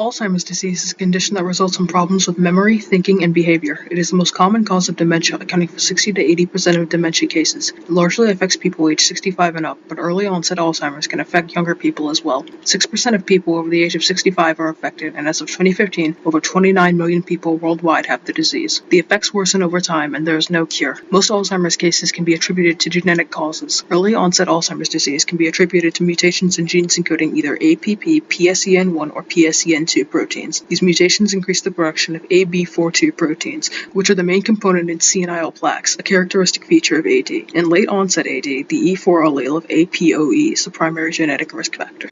Alzheimer's disease is a condition that results in problems with memory, thinking, and behavior. It is the most common cause of dementia, accounting for 60 to 80% of dementia cases. It largely affects people aged 65 and up, but early onset Alzheimer's can affect younger people as well. 6% of people over the age of 65 are affected, and as of 2015, over 29 million people worldwide have the disease. The effects worsen over time, and there is no cure. Most Alzheimer's cases can be attributed to genetic causes. Early onset Alzheimer's disease can be attributed to mutations in genes encoding either APP, PSEN1, or PSEN2 proteins. These mutations increase the production of AB42 proteins, which are the main component in senile plaques, a characteristic feature of AD. In late onset AD, the E4 allele of APOE is the primary genetic risk factor.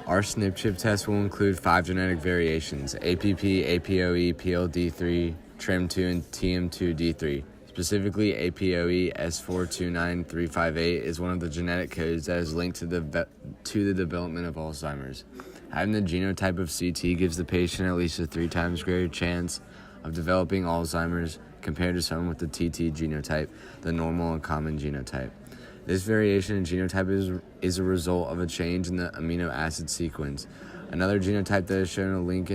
Our SNP chip test will include 5 genetic variations: APP, APOE, PLD3, TREM2, and TM2D3. Specifically, APOE S429358 is one of the genetic codes that is linked to the development of Alzheimer's. Having the genotype of CT gives the patient at least a 3 times greater chance of developing Alzheimer's compared to someone with the TT genotype, the normal and common genotype. This variation in genotype is a result of a change in the amino acid sequence. Another genotype that has shown a link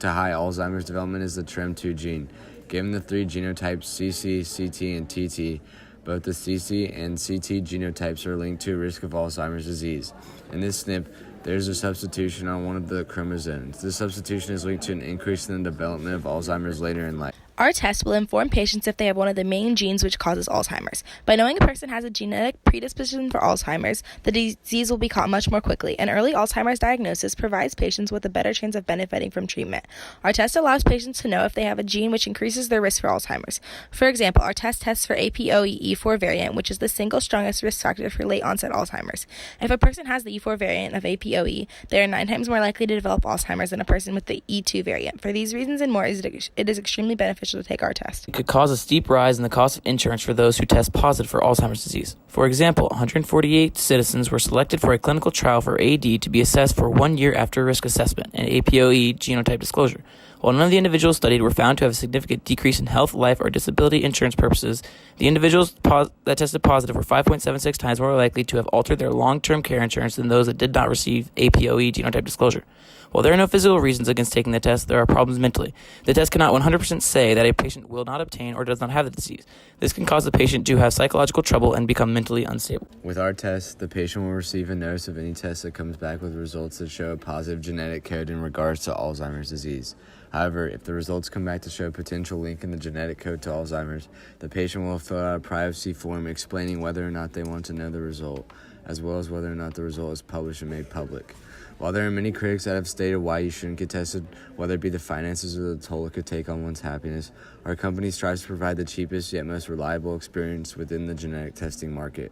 to high Alzheimer's development is the TREM2 gene. Given the 3 genotypes CC, CT, and TT, both the CC and CT genotypes are linked to a risk of Alzheimer's disease. In this SNP, there's a substitution on one of the chromosomes. This substitution is linked to an increase in the development of Alzheimer's later in life. Our test will inform patients if they have one of the main genes which causes Alzheimer's. By knowing a person has a genetic predisposition for Alzheimer's, the disease will be caught much more quickly, and early Alzheimer's diagnosis provides patients with a better chance of benefiting from treatment. Our test allows patients to know if they have a gene which increases their risk for Alzheimer's. For example, our test tests for APOE E4 variant, which is the single strongest risk factor for late onset Alzheimer's. If a person has the E4 variant of APOE, they are 9 times more likely to develop Alzheimer's than a person with the E2 variant. For these reasons and more, it is extremely beneficial to take our test. It could cause a steep rise in the cost of insurance for those who test positive for Alzheimer's disease. For example, 148 citizens were selected for a clinical trial for AD to be assessed for 1 year after risk assessment and APOE genotype disclosure. While none of the individuals studied were found to have a significant decrease in health, life, or disability insurance purposes, the individuals that tested positive were 5.76 times more likely to have altered their long-term care insurance than those that did not receive APOE genotype disclosure. While there are no physical reasons against taking the test, there are problems mentally. The test cannot 100% say that a patient will not obtain or does not have the disease. This can cause the patient to have psychological trouble and become mentally unstable. With our test, the patient will receive a notice of any test that comes back with results that show a positive genetic code in regards to Alzheimer's disease. However, if the results come back to show a potential link in the genetic code to Alzheimer's, the patient will fill out a privacy form explaining whether or not they want to know the result, as well as whether or not the result is published and made public. While there are many critics that have stated why you shouldn't get tested, whether it be the finances or the toll it could take on one's happiness, our company strives to provide the cheapest yet most reliable experience within the genetic testing market.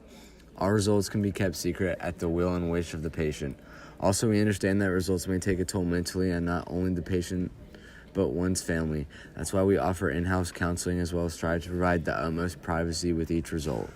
All results can be kept secret at the will and wish of the patient. Also, we understand that results may take a toll mentally on not only the patient but one's family. That's why we offer in-house counseling as well as strive to provide the utmost privacy with each result.